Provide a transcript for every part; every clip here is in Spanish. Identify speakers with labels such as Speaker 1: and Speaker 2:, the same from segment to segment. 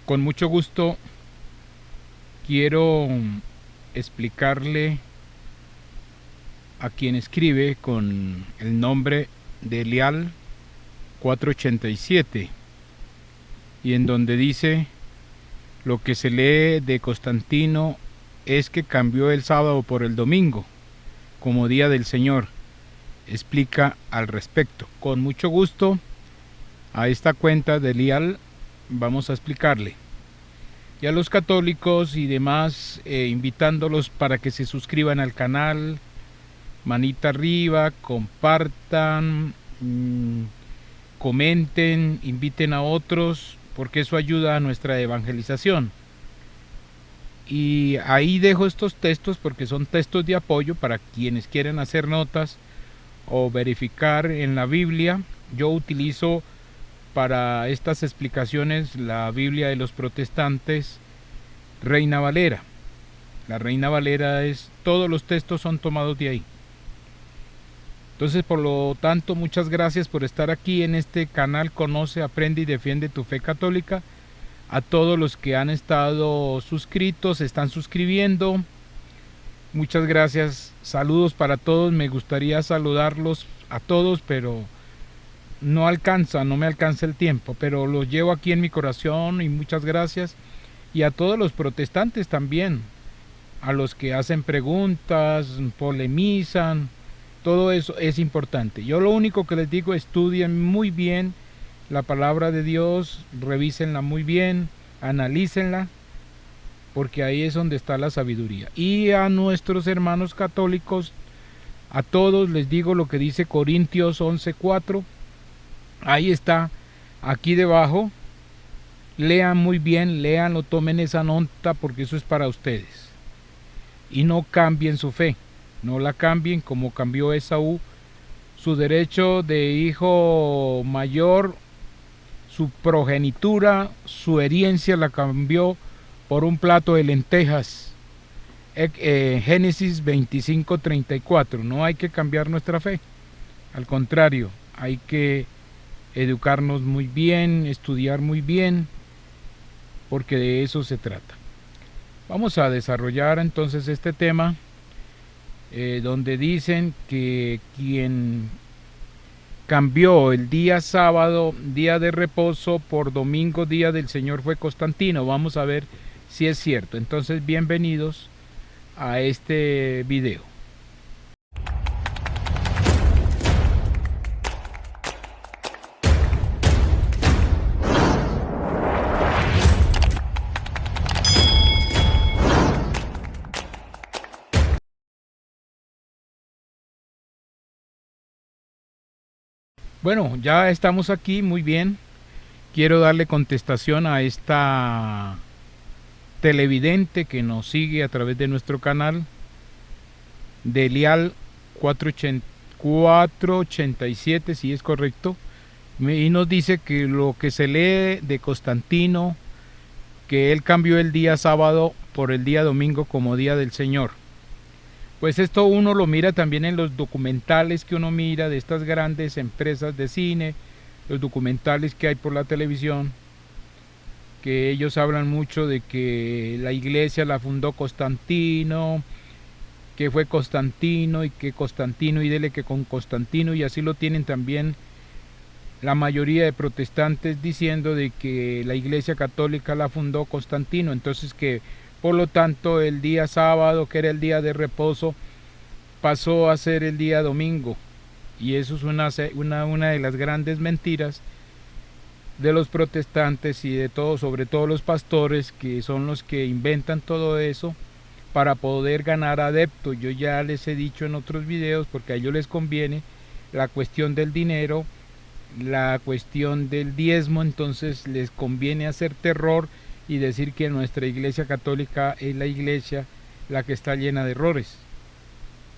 Speaker 1: Con mucho gusto quiero explicarle a quien escribe con el nombre de Leal 487 y en donde dice: lo que se lee de Constantino es que cambió el sábado por el domingo como día del Señor. Explica al respecto. Con mucho gusto a esta cuenta de Leal vamos a explicarle. Y a los católicos y demás, invitándolos para que se suscriban al canal, manita arriba, compartan, comenten, inviten a otros, porque eso ayuda a nuestra evangelización. Y ahí dejo estos textos porque son textos de apoyo para quienes quieren hacer notas o verificar en la Biblia. Yo utilizo para estas explicaciones la Biblia de los protestantes, Reina Valera. La Reina Valera todos los textos son tomados de ahí. Entonces, por lo tanto, muchas gracias por estar aquí en este canal Conoce, Aprende y Defiende tu Fe Católica. A todos los que han estado suscritos, se están suscribiendo. Muchas gracias, saludos para todos. Me gustaría saludarlos a todos, pero no me alcanza el tiempo, pero los llevo aquí en mi corazón y muchas gracias. Y a todos los protestantes también, a los que hacen preguntas, polemizan, todo eso es importante. Yo lo único que les digo: estudien muy bien la palabra de Dios, revísenla muy bien, analícenla, porque ahí es donde está la sabiduría. Y a nuestros hermanos católicos, a todos les digo lo que dice Corintios 11:4. Ahí está, aquí debajo. Lean muy bien, léanlo, tomen esa nota, porque eso es para ustedes. Y no cambien su fe, no la cambien como cambió Esaú. Su derecho de hijo mayor, su progenitura, su herencia la cambió por un plato de lentejas. Génesis 25:34. No hay que cambiar nuestra fe, al contrario, hay que educarnos muy bien, estudiar muy bien, porque de eso se trata. Vamos a desarrollar entonces este tema, donde dicen que quien cambió el día sábado, día de reposo, por domingo, día del Señor, fue Constantino. Vamos a ver si es cierto. Entonces, bienvenidos a este video. Bueno, ya estamos aquí, muy bien. Quiero darle contestación a esta televidente que nos sigue a través de nuestro canal de Leal 487, si es correcto, y nos dice que lo que se lee de Constantino, que él cambió el día sábado por el día domingo como día del Señor. Pues esto uno lo mira también en los documentales que uno mira de estas grandes empresas de cine, los documentales que hay por la televisión, que ellos hablan mucho de que la iglesia la fundó Constantino, que fue Constantino y que Constantino y dele que con Constantino, y así lo tienen también la mayoría de protestantes diciendo de que la iglesia católica la fundó Constantino. Entonces que por lo tanto el día sábado, que era el día de reposo, pasó a ser el día domingo, y eso es una de las grandes mentiras de los protestantes y de todos, sobre todo los pastores, que son los que inventan todo eso para poder ganar adeptos. Yo ya les he dicho en otros videos, porque a ellos les conviene la cuestión del dinero, la cuestión del diezmo, entonces les conviene hacer terror y decir que nuestra iglesia católica es la iglesia la que está llena de errores.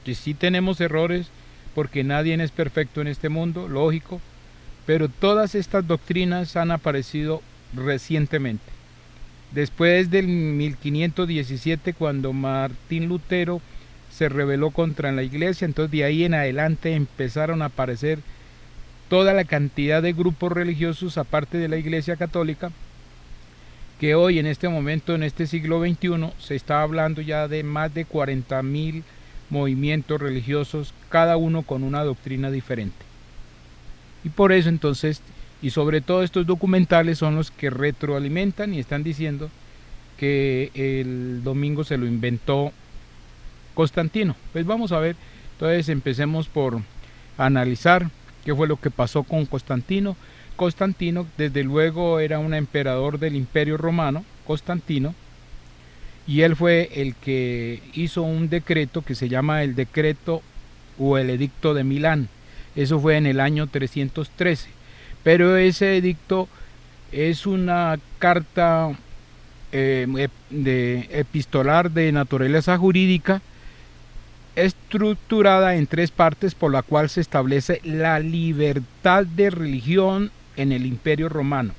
Speaker 1: Que sí tenemos errores, porque nadie es perfecto en este mundo, lógico, pero todas estas doctrinas han aparecido recientemente. Después del 1517, cuando Martín Lutero se rebeló contra la iglesia, entonces de ahí en adelante empezaron a aparecer toda la cantidad de grupos religiosos aparte de la iglesia católica, que hoy en este momento, en este siglo XXI, se está hablando ya de más de 40.000 movimientos religiosos, cada uno con una doctrina diferente. Y por eso entonces, y sobre todo estos documentales son los que retroalimentan y están diciendo que el domingo se lo inventó Constantino. Pues vamos a ver, entonces empecemos por analizar qué fue lo que pasó con Constantino. Constantino desde luego era un emperador del Imperio Romano, Constantino, y él fue el que hizo un decreto que se llama el decreto o el edicto de Milán. Eso fue en el año 313, pero ese edicto es una carta epistolar de naturaleza jurídica estructurada en 3 partes, por la cual se establece la libertad de religión en el Imperio Romano,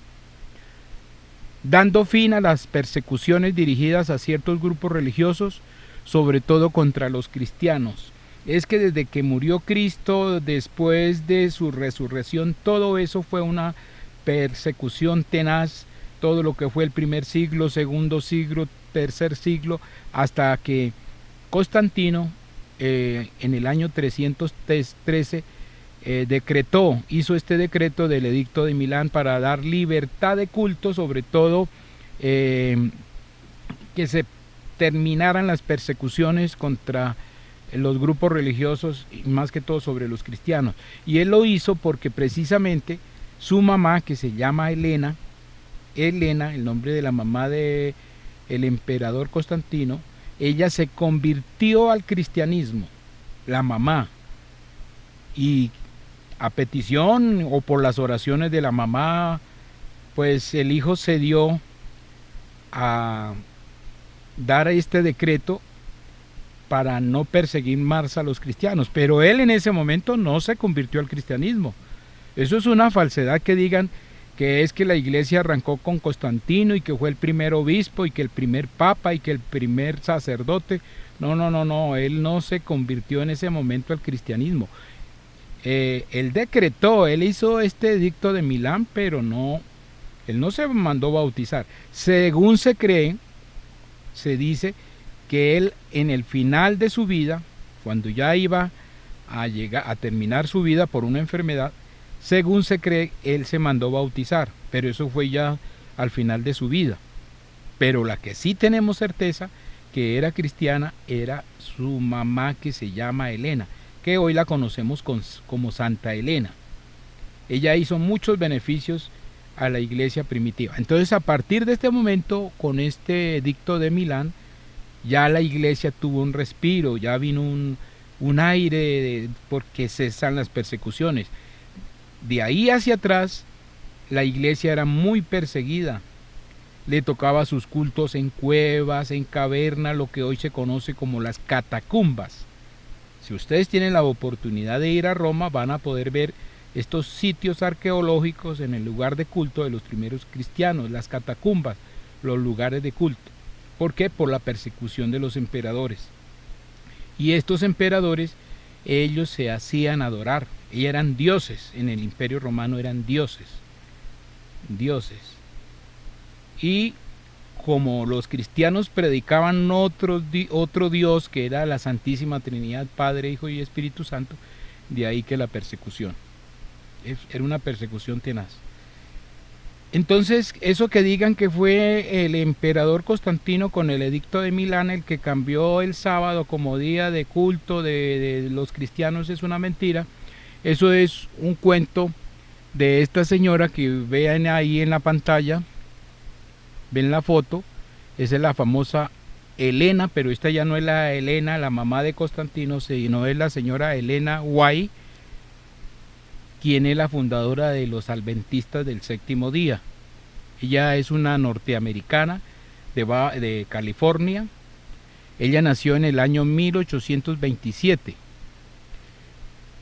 Speaker 1: dando fin a las persecuciones dirigidas a ciertos grupos religiosos, sobre todo contra los cristianos. Es que desde que murió Cristo, después de su resurrección, todo eso fue una persecución tenaz, todo lo que fue el primer siglo, segundo siglo, tercer siglo, hasta que Constantino en el año 313 hizo este decreto del edicto de Milán para dar libertad de culto, sobre todo que se terminaran las persecuciones contra los grupos religiosos y más que todo sobre los cristianos. Y él lo hizo porque precisamente su mamá, que se llama Helena, el nombre de la mamá de el emperador Constantino, ella se convirtió al cristianismo, la mamá, y a petición o por las oraciones de la mamá, pues el hijo se dio a dar este decreto para no perseguir más a los cristianos, pero él en ese momento no se convirtió al cristianismo. Eso es una falsedad que digan que es que la iglesia arrancó con Constantino y que fue el primer obispo y que el primer papa y que el primer sacerdote. No, él no se convirtió en ese momento al cristianismo. Él decretó, él hizo este edicto de Milán, pero no, él no se mandó bautizar. Según se cree, se dice que él en el final de su vida, cuando ya iba a llegar a terminar su vida por una enfermedad, según se cree, él se mandó bautizar, pero eso fue ya al final de su vida. Pero la que sí tenemos certeza que era cristiana era su mamá, que se llama Helena, que hoy la conocemos como Santa Helena. Ella hizo muchos beneficios a la iglesia primitiva. Entonces, a partir de este momento, con este edicto de Milán, ya la iglesia tuvo un respiro, ya vino un aire porque cesan las persecuciones. De ahí hacia atrás, la iglesia era muy perseguida. Le tocaba sus cultos en cuevas, en cavernas, lo que hoy se conoce como las catacumbas. Si ustedes tienen la oportunidad de ir a Roma, van a poder ver estos sitios arqueológicos en el lugar de culto de los primeros cristianos, las catacumbas, los lugares de culto. ¿Por qué? Por la persecución de los emperadores. Y estos emperadores, ellos se hacían adorar, y eran dioses, en el Imperio Romano eran dioses. Y como los cristianos predicaban otro Dios, que era la Santísima Trinidad, Padre, Hijo y Espíritu Santo, de ahí que la persecución. Era una persecución tenaz. Entonces, eso que digan que fue el emperador Constantino con el edicto de Milán el que cambió el sábado como día de culto de los cristianos es una mentira. Eso es un cuento de esta señora que vean ahí en la pantalla, ven la foto, esa es la famosa Helena, pero esta ya no es la Helena, la mamá de Constantino, sino es la señora Helena White, quien es la fundadora de los adventistas del séptimo día. Ella es una norteamericana de California. Ella nació en el año 1827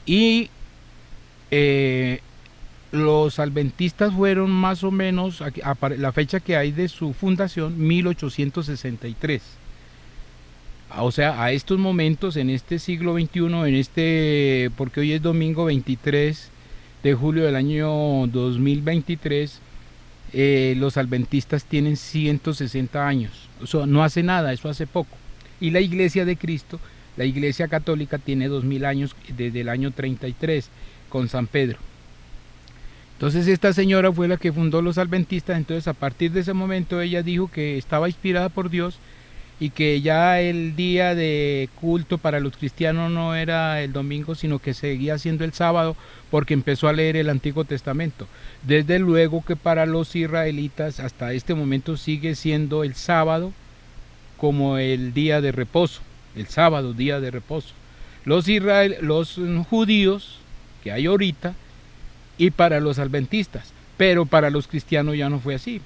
Speaker 1: y los adventistas fueron más o menos, la fecha que hay de su fundación, 1863. O sea, a estos momentos, en este siglo XXI, porque hoy es domingo 23 de julio del año 2023, los adventistas tienen 160 años. Eso no hace nada, eso hace poco. Y la Iglesia de Cristo, la Iglesia Católica, tiene 2000 años desde el año 33 con San Pedro. Entonces esta señora fue la que fundó los adventistas. Entonces a partir de ese momento ella dijo que estaba inspirada por Dios y que ya el día de culto para los cristianos no era el domingo, sino que seguía siendo el sábado, porque empezó a leer el Antiguo Testamento. Desde luego que para los israelitas hasta este momento sigue siendo el sábado como el día de reposo, el sábado, día de reposo. Los judíos que hay ahorita, y para los adventistas, pero para los cristianos ya no fue así.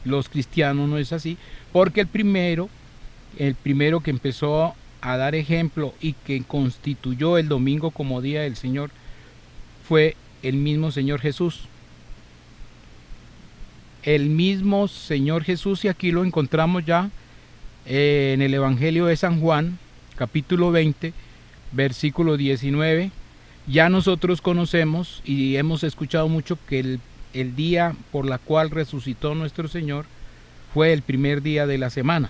Speaker 1: Los cristianos no es así, porque el primero que empezó a dar ejemplo y que constituyó el domingo como día del Señor fue el mismo Señor Jesús. El mismo Señor Jesús, y aquí lo encontramos ya en el Evangelio de San Juan, capítulo 20, versículo 19. Ya nosotros conocemos y hemos escuchado mucho que el día por la cual resucitó nuestro Señor fue el primer día de la semana.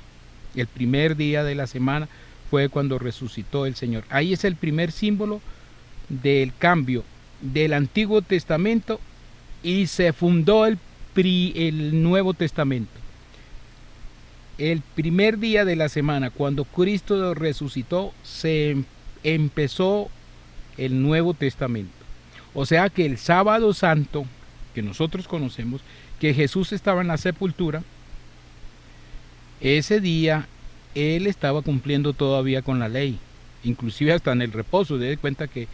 Speaker 1: El primer día de la semana fue cuando resucitó el Señor. Ahí es el primer símbolo del cambio del Antiguo Testamento y se fundó el Nuevo Testamento. El primer día de la semana, cuando Cristo resucitó, se empezó el Nuevo Testamento. O sea que el sábado santo que nosotros conocemos, que Jesús estaba en la sepultura, ese día él estaba cumpliendo todavía con la ley, inclusive hasta en el reposo. Dé cuenta que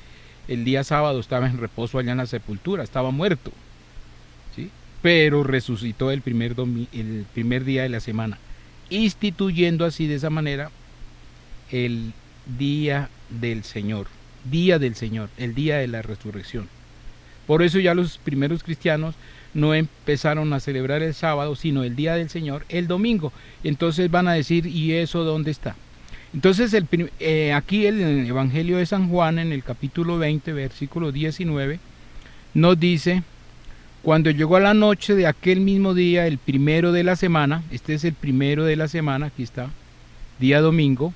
Speaker 1: el día sábado estaba en reposo allá en la sepultura, estaba muerto, ¿sí? Pero resucitó el primer día de la semana, instituyendo así de esa manera el día del Señor, el día de la resurrección. Por eso ya los primeros cristianos no empezaron a celebrar el sábado, sino el día del Señor, el domingo. Entonces van a decir, ¿y eso dónde está? Entonces aquí en el Evangelio de San Juan, en el capítulo 20, versículo 19, nos dice: cuando llegó a la noche de aquel mismo día, el primero de la semana, este es el primero de la semana, aquí está, día domingo,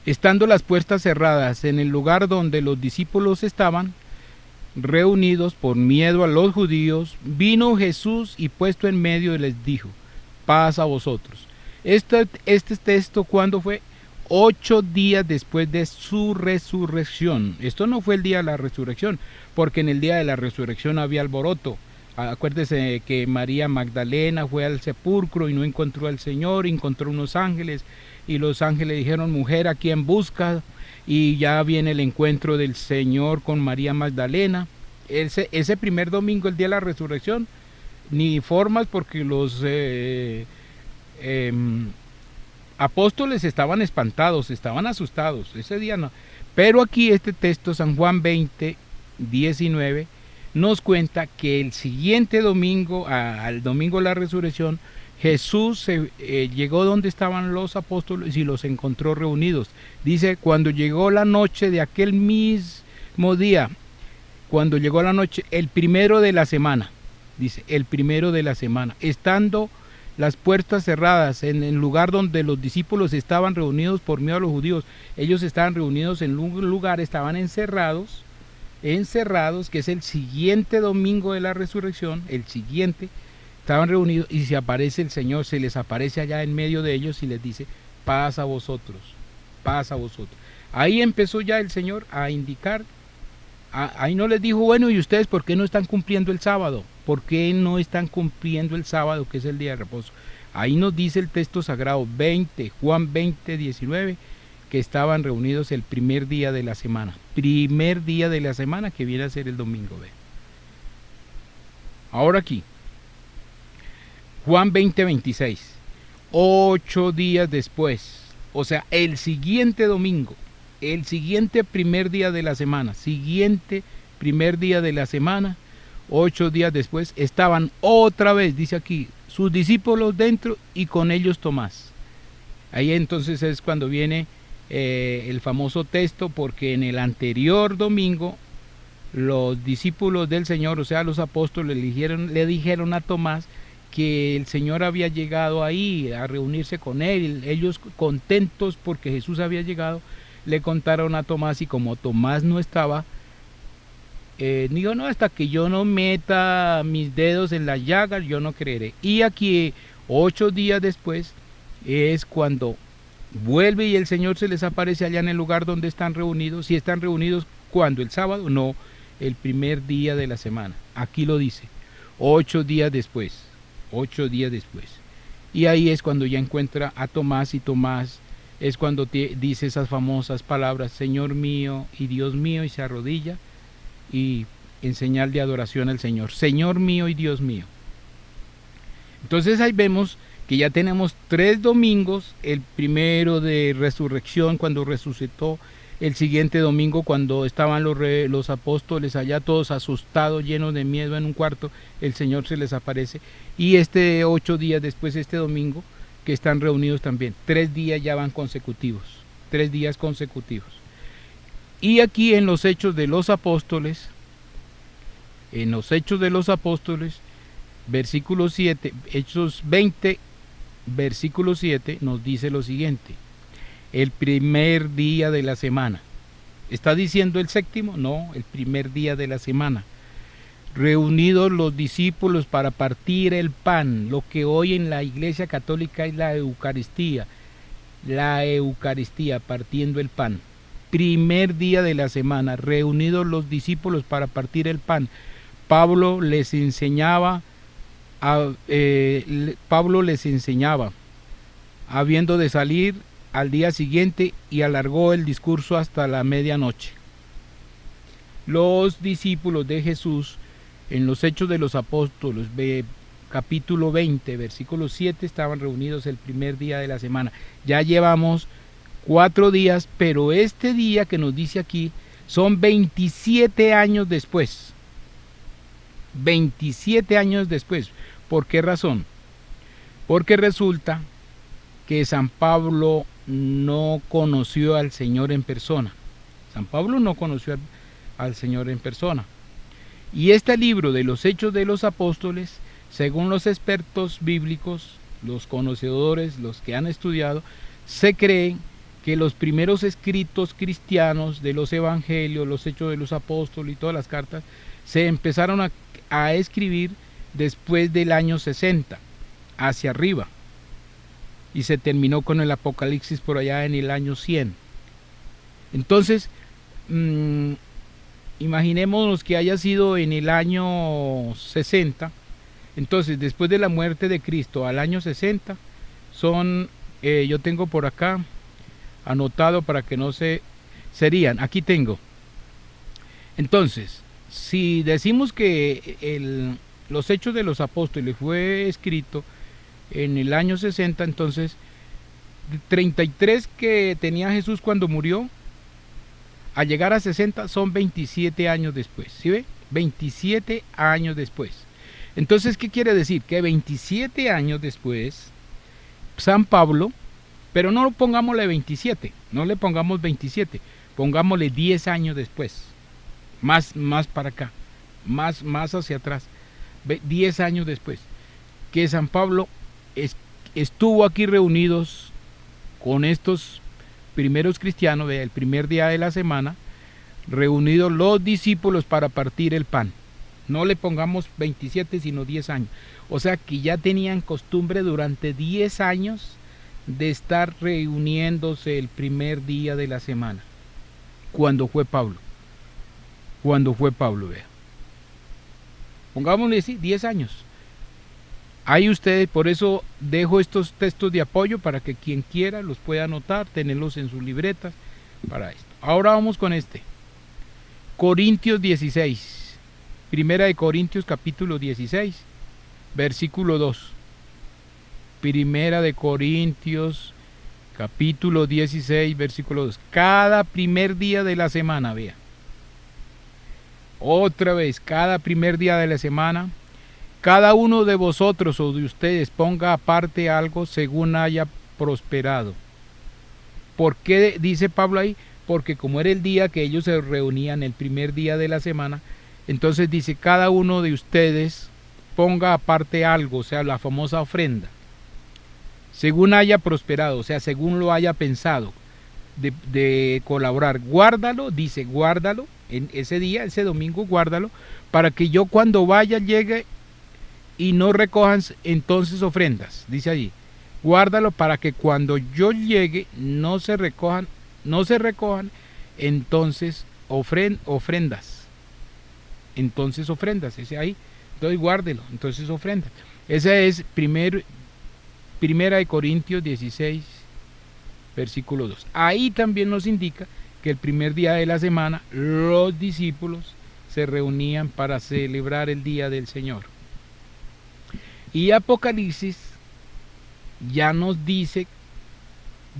Speaker 1: estando las puertas cerradas en el lugar donde los discípulos estaban reunidos por miedo a los judíos, vino Jesús y puesto en medio les dijo: paz a vosotros. Este texto, ¿cuándo fue? 8 días después de su resurrección. Esto no fue el día de la resurrección, porque en el día de la resurrección había alboroto. Acuérdese que María Magdalena fue al sepulcro y no encontró al Señor, encontró unos ángeles, y los ángeles dijeron: mujer, ¿a quién buscas? Y ya viene el encuentro del Señor con María Magdalena. Ese primer domingo, el día de la resurrección, ni formas, porque los apóstoles estaban espantados, estaban asustados, ese día no. Pero aquí este texto, San Juan 20, 19, nos cuenta que el siguiente domingo, al domingo de la resurrección, Jesús llegó donde estaban los apóstoles y los encontró reunidos. Dice: cuando llegó la noche de aquel mismo día, cuando llegó la noche, el primero de la semana, dice, el primero de la semana, estando las puertas cerradas en el lugar donde los discípulos estaban reunidos por miedo a los judíos. Ellos estaban reunidos en un lugar, estaban encerrados, que es el siguiente domingo de la resurrección, el siguiente. Estaban reunidos y se aparece el Señor, se les aparece allá en medio de ellos y les dice: paz a vosotros, paz a vosotros. Ahí empezó ya el Señor a indicar. Ahí no les dijo: bueno, ¿y ustedes por qué no están cumpliendo el sábado? ¿Por qué no están cumpliendo el sábado, que es el día de reposo? Ahí nos dice el texto sagrado, Juan 20, 19, que estaban reunidos el primer día de la semana. Primer día de la semana, que viene a ser el domingo. ¿Ve? Ahora aquí, Juan 20, 26, 8 días después, o sea, el siguiente domingo, el siguiente primer día de la semana, 8 días después, estaban otra vez, dice aquí, sus discípulos dentro y con ellos Tomás. Ahí entonces es cuando viene el famoso texto, porque en el anterior domingo los discípulos del Señor, o sea, los apóstoles, le dijeron a Tomás que el Señor había llegado ahí a reunirse con él. Ellos, contentos porque Jesús había llegado, le contaron a Tomás, y como Tomás no estaba, digo, no, hasta que yo no meta mis dedos en las llagas, yo no creeré. Y aquí, 8 días después, es cuando vuelve y el Señor se les aparece allá en el lugar donde están reunidos. Si están reunidos, ¿cuándo? ¿El sábado? No, el primer día de la semana. Aquí lo dice, 8 días después, 8 días después. Y ahí es cuando ya encuentra a Tomás, y Tomás es cuando dice esas famosas palabras, Señor mío y Dios mío, y se arrodilla y en señal de adoración al Señor, Señor mío y Dios mío. Entonces ahí vemos que ya tenemos 3 domingos, el primero de resurrección cuando resucitó, el siguiente domingo cuando estaban los apóstoles allá todos asustados, llenos de miedo en un cuarto, el Señor se les aparece, y 8 días después, este domingo, que están reunidos también. 3 días ya van consecutivos, 3 días consecutivos. Y aquí en los Hechos de los Apóstoles, versículo 7, Hechos 20, versículo 7, nos dice lo siguiente: el primer día de la semana. ¿Está diciendo el séptimo? No, el primer día de la semana. Reunidos los discípulos para partir el pan, lo que hoy en la Iglesia Católica es la Eucaristía, partiendo el pan. Primer día de la semana, reunidos los discípulos para partir el pan. Pablo les enseñaba, habiendo de salir al día siguiente, y alargó el discurso hasta la medianoche. Los discípulos de Jesús en los Hechos de los Apóstoles, capítulo 20, versículo 7, estaban reunidos el primer día de la semana. Ya llevamos 4 días, pero este día que nos dice aquí son 27 años después. 27 años después. ¿Por qué razón? Porque resulta que San Pablo no conoció al Señor en persona. San Pablo no conoció al Señor en persona. Y este libro de los Hechos de los Apóstoles, según los expertos bíblicos, los conocedores, los que han estudiado, se cree que los primeros escritos cristianos de los evangelios, los Hechos de los Apóstoles y todas las cartas, se empezaron a escribir después del año 60, hacia arriba, y se terminó con el Apocalipsis por allá en el año 100. Entonces, imaginémonos que haya sido en el año 60, entonces después de la muerte de Cristo al año 60, son, yo tengo por acá anotado para que no serían, aquí tengo. Entonces, si decimos que los Hechos de los Apóstoles fue escrito en el año 60, entonces 33 que tenía Jesús cuando murió, a llegar a 60 son 27 años después, ¿sí ve? 27 años después. Entonces, ¿qué quiere decir? Que 27 años después, San Pablo, pero no pongámosle 27, no le pongamos 27, pongámosle 10 años después, más para acá, más hacia atrás, 10 años después, que San Pablo estuvo aquí reunidos con estos primeros cristianos, el primer día de la semana, reunidos los discípulos para partir el pan. No le pongamos 27, sino 10 años. O sea que ya tenían costumbre durante 10 años de estar reuniéndose el primer día de la semana. Cuando fue Pablo, vea. Pongámosle así, 10 años. Ahí ustedes, por eso dejo estos textos de apoyo para que quien quiera los pueda anotar, tenerlos en sus libretas para esto. Ahora vamos con Corintios 16, Primera de Corintios capítulo 16, versículo 2. Primera de Corintios capítulo 16, versículo 2. Cada primer día de la semana, vea. Otra vez, cada primer día de la semana, cada uno de vosotros o de ustedes ponga aparte algo según haya prosperado. ¿Por qué dice Pablo ahí? porque como era el día que ellos se reunían, el primer día de la semana, entonces dice, cada uno de ustedes ponga aparte algo, o sea, la famosa ofrenda, según haya prosperado, o sea, según lo haya pensado, de colaborar. Guárdalo, dice, guárdalo, en ese día, ese domingo, guárdalo, para que yo cuando vaya llegue y no recojan entonces ofrendas, dice allí. Guárdalo para que cuando yo llegue no se recojan, entonces ofrendas. Entonces ofrendas, ese ahí. Entonces guárdelo, entonces ofrendas. Esa es Primera de Corintios 16, versículo 2. Ahí también nos indica que el primer día de la semana los discípulos se reunían para celebrar el día del Señor. Y Apocalipsis ya nos dice,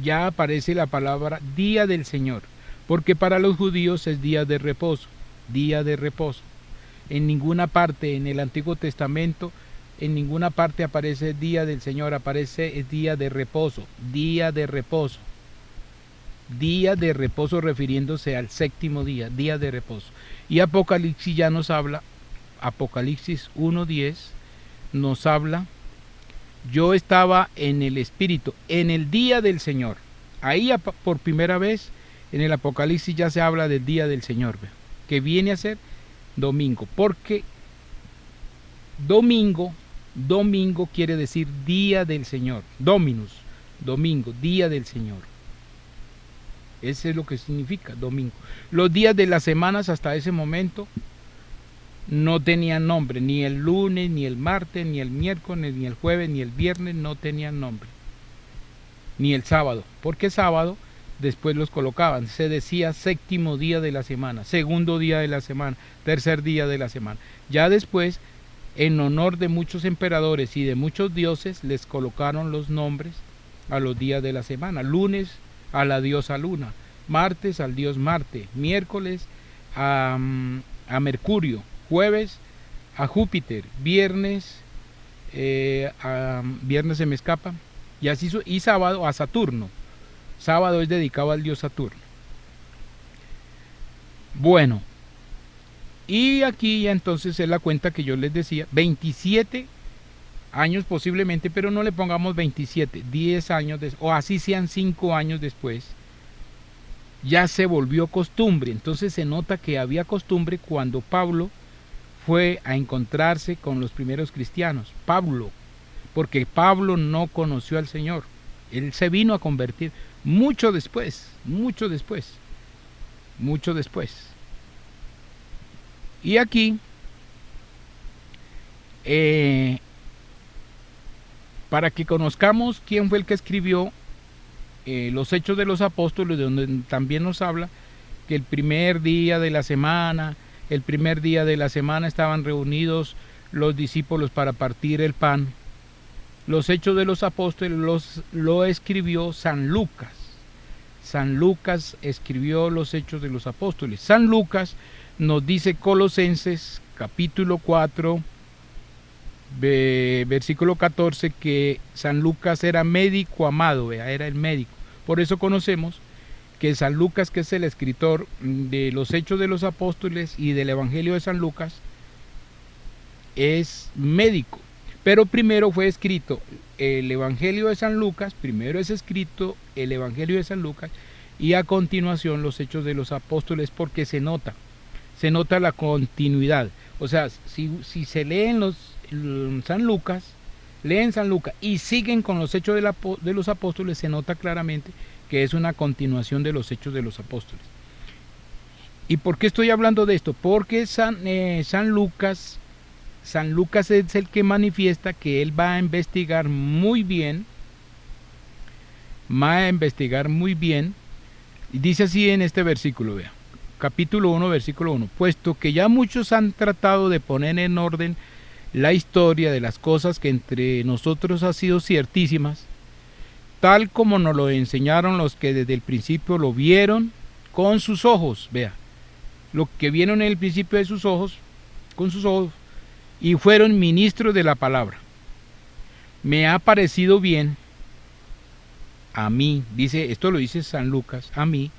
Speaker 1: ya aparece la palabra día del Señor, porque para los judíos es día de reposo, día de reposo. En ninguna parte en el Antiguo Testamento, en ninguna parte aparece día del Señor, aparece día de reposo, día de reposo. Día de reposo refiriéndose al séptimo día, día de reposo. Y Apocalipsis ya nos habla, Apocalipsis 1:10 nos habla, yo estaba en el Espíritu, en el día del Señor. Ahí por primera vez en el Apocalipsis ya se habla del día del Señor, que viene a ser domingo, porque domingo quiere decir día del Señor, Dominus, domingo, día del Señor. Ese es lo que significa domingo. Los días de las semanas hasta ese momento no tenían nombre, ni el lunes, ni el martes, ni el miércoles, ni el jueves, ni el viernes no tenían nombre, ni el sábado, porque sábado después los colocaban, se decía séptimo día de la semana, segundo día de la semana, tercer día de la semana. Ya después, en honor de muchos emperadores y de muchos dioses, les colocaron los nombres a los días de la semana. Lunes a la diosa Luna, martes al dios Marte, miércoles a Mercurio, jueves a Júpiter, viernes viernes se me escapa, y así y sábado a Saturno. Sábado es dedicado al dios Saturno. Bueno, y aquí ya entonces es la cuenta que yo les decía, 27 años posiblemente, pero no le pongamos 27, 10 años, o así sean 5 años después, ya se volvió costumbre. Entonces se nota que había costumbre cuando Pablo fue a encontrarse con los primeros cristianos. Pablo, porque Pablo no conoció al Señor, él se vino a convertir mucho después. Y aquí, para que conozcamos quién fue el que escribió los Hechos de los Apóstoles, donde también nos habla que el primer día de la semana estaban reunidos los discípulos para partir el pan. Los Hechos de los Apóstoles lo escribió San Lucas. San Lucas escribió los Hechos de los Apóstoles. San Lucas nos dice Colosenses capítulo 4, versículo 14, que San Lucas era médico amado, era el médico. Por eso conocemos que San Lucas, que es el escritor de los Hechos de los Apóstoles y del Evangelio de San Lucas, es médico. Pero primero fue escrito el Evangelio de San Lucas, primero es escrito el Evangelio de San Lucas y a continuación los Hechos de los Apóstoles, porque se nota la continuidad. O sea, si se leen San Lucas y siguen con los Hechos de los Apóstoles, se nota claramente que es una continuación de los Hechos de los Apóstoles. ¿Y por qué estoy hablando de esto? Porque San Lucas es el que manifiesta que él va a investigar muy bien, y dice así en este versículo, vea, capítulo 1, versículo 1, puesto que ya muchos han tratado de poner en orden la historia de las cosas que entre nosotros ha sido ciertísimas, tal como nos lo enseñaron los que desde el principio lo vieron con sus ojos, vea, lo que vieron en el principio de sus ojos, con sus ojos, y fueron ministros de la palabra. Me ha parecido bien, a mí, dice, esto lo dice San Lucas, a mí,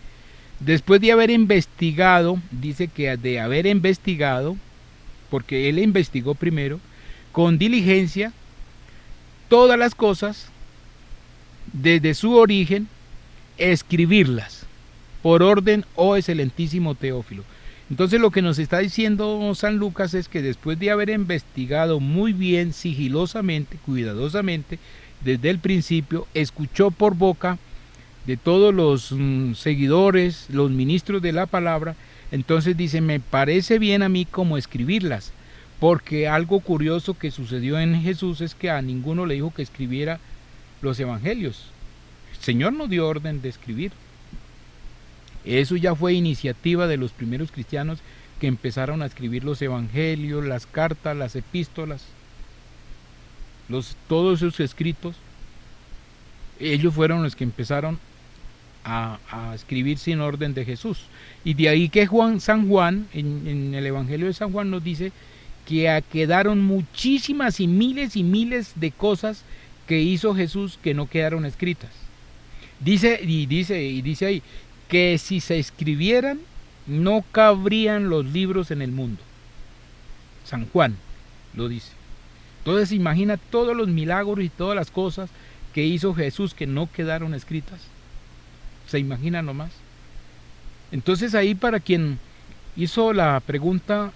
Speaker 1: Después de haber investigado, dice que de haber investigado, porque él investigó primero, con diligencia, todas las cosas, desde su origen, escribirlas, por orden, oh excelentísimo Teófilo. Entonces lo que nos está diciendo San Lucas es que después de haber investigado muy bien, sigilosamente, cuidadosamente, desde el principio, escuchó por boca de todos los seguidores, los ministros de la palabra, entonces dice, me parece bien a mí como escribirlas, porque algo curioso que sucedió en Jesús es que a ninguno le dijo que escribiera los evangelios. El Señor no dio orden de escribir. Eso ya fue iniciativa de los primeros cristianos que empezaron a escribir los evangelios, las cartas, las epístolas, todos esos escritos. Ellos fueron los que empezaron a escribir sin orden de Jesús. Y de ahí que San Juan, en el Evangelio de San Juan nos dice que quedaron muchísimas y miles de cosas que hizo Jesús que no quedaron escritas. Dice ahí que si se escribieran no cabrían los libros en el mundo. San Juan lo dice. Entonces imagina todos los milagros y todas las cosas que hizo Jesús que no quedaron escritas. ¿Se imagina nomás? Entonces ahí, para quien hizo la pregunta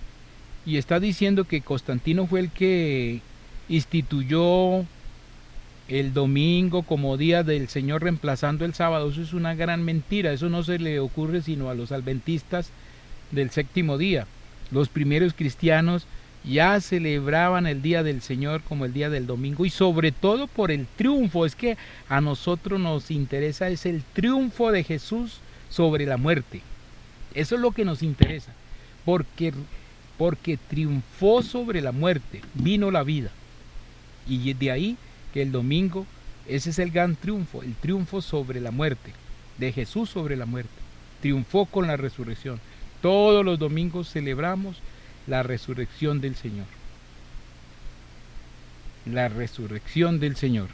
Speaker 1: y está diciendo que Constantino fue el que instituyó el domingo como día del Señor reemplazando el sábado, eso es una gran mentira. Eso no se le ocurre sino a los adventistas del séptimo día. Los primeros cristianos ya celebraban el día del Señor como el día del domingo, y sobre todo por el triunfo. Es que a nosotros nos interesa es el triunfo de Jesús sobre la muerte. Eso es lo que nos interesa, porque triunfó sobre la muerte, vino la vida, y de ahí que el domingo, ese es el gran triunfo, el triunfo sobre la muerte, de Jesús sobre la muerte. Triunfó con la resurrección. Todos los domingos celebramos la resurrección del Señor. La resurrección del Señor.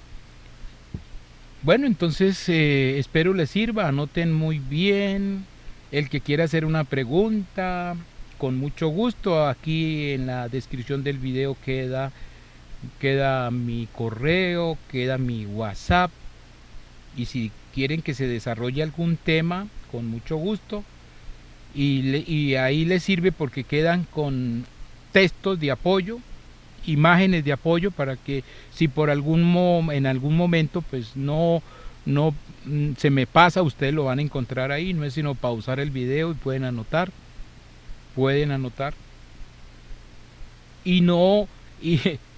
Speaker 1: Bueno, entonces espero les sirva, anoten muy bien. El que quiera hacer una pregunta, con mucho gusto, aquí en la descripción del video queda mi correo, queda mi WhatsApp, y si quieren que se desarrolle algún tema, con mucho gusto. Y ahí les sirve porque quedan con textos de apoyo, imágenes de apoyo, para que si en algún momento pues no se me pasa, ustedes lo van a encontrar ahí. No es sino pausar el video y pueden anotar.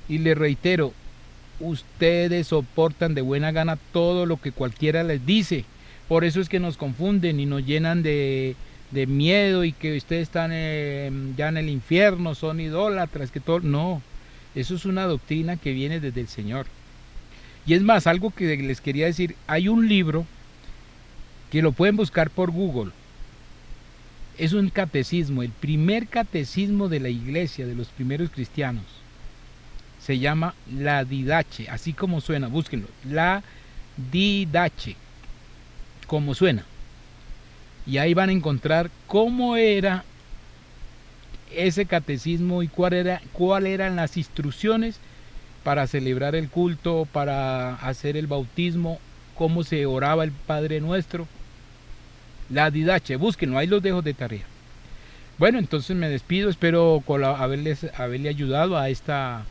Speaker 1: Y les reitero, ustedes soportan de buena gana todo lo que cualquiera les dice. Por eso es que nos confunden y nos llenan de miedo, y que ustedes están ya en el infierno, son idólatras, que todo. No, eso es una doctrina que viene desde el Señor. Y es más, algo que les quería decir, hay un libro que lo pueden buscar por Google. Es un catecismo, el primer catecismo de la iglesia, de los primeros cristianos. Se llama La Didache, así como suena, búsquenlo. La Didache, como suena. Y ahí van a encontrar cómo era ese catecismo y cuál eran las instrucciones para celebrar el culto, para hacer el bautismo, cómo se oraba el Padre Nuestro. La Didache, búsquenlo, ahí los dejo de tarea. Bueno, entonces me despido, espero haberle ayudado a esta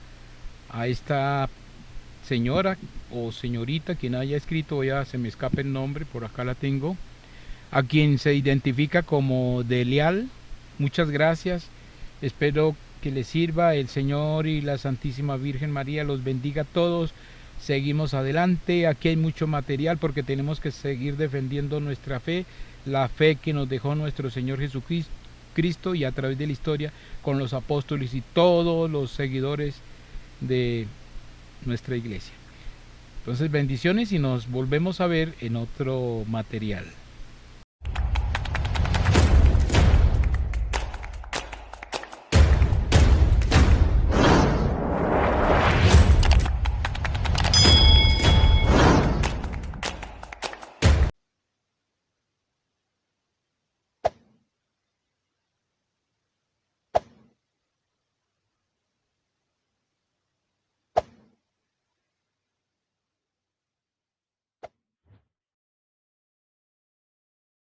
Speaker 1: señora o señorita, quien haya escrito, ya se me escapa el nombre, por acá la tengo, a quien se identifica como Delial. Muchas gracias, espero que les sirva. El Señor y la Santísima Virgen María los bendiga a todos. Seguimos adelante, aquí hay mucho material porque tenemos que seguir defendiendo nuestra fe, la fe que nos dejó nuestro Señor Jesucristo, y a través de la historia con los apóstoles y todos los seguidores de nuestra iglesia. Entonces, bendiciones, y nos volvemos a ver en otro material.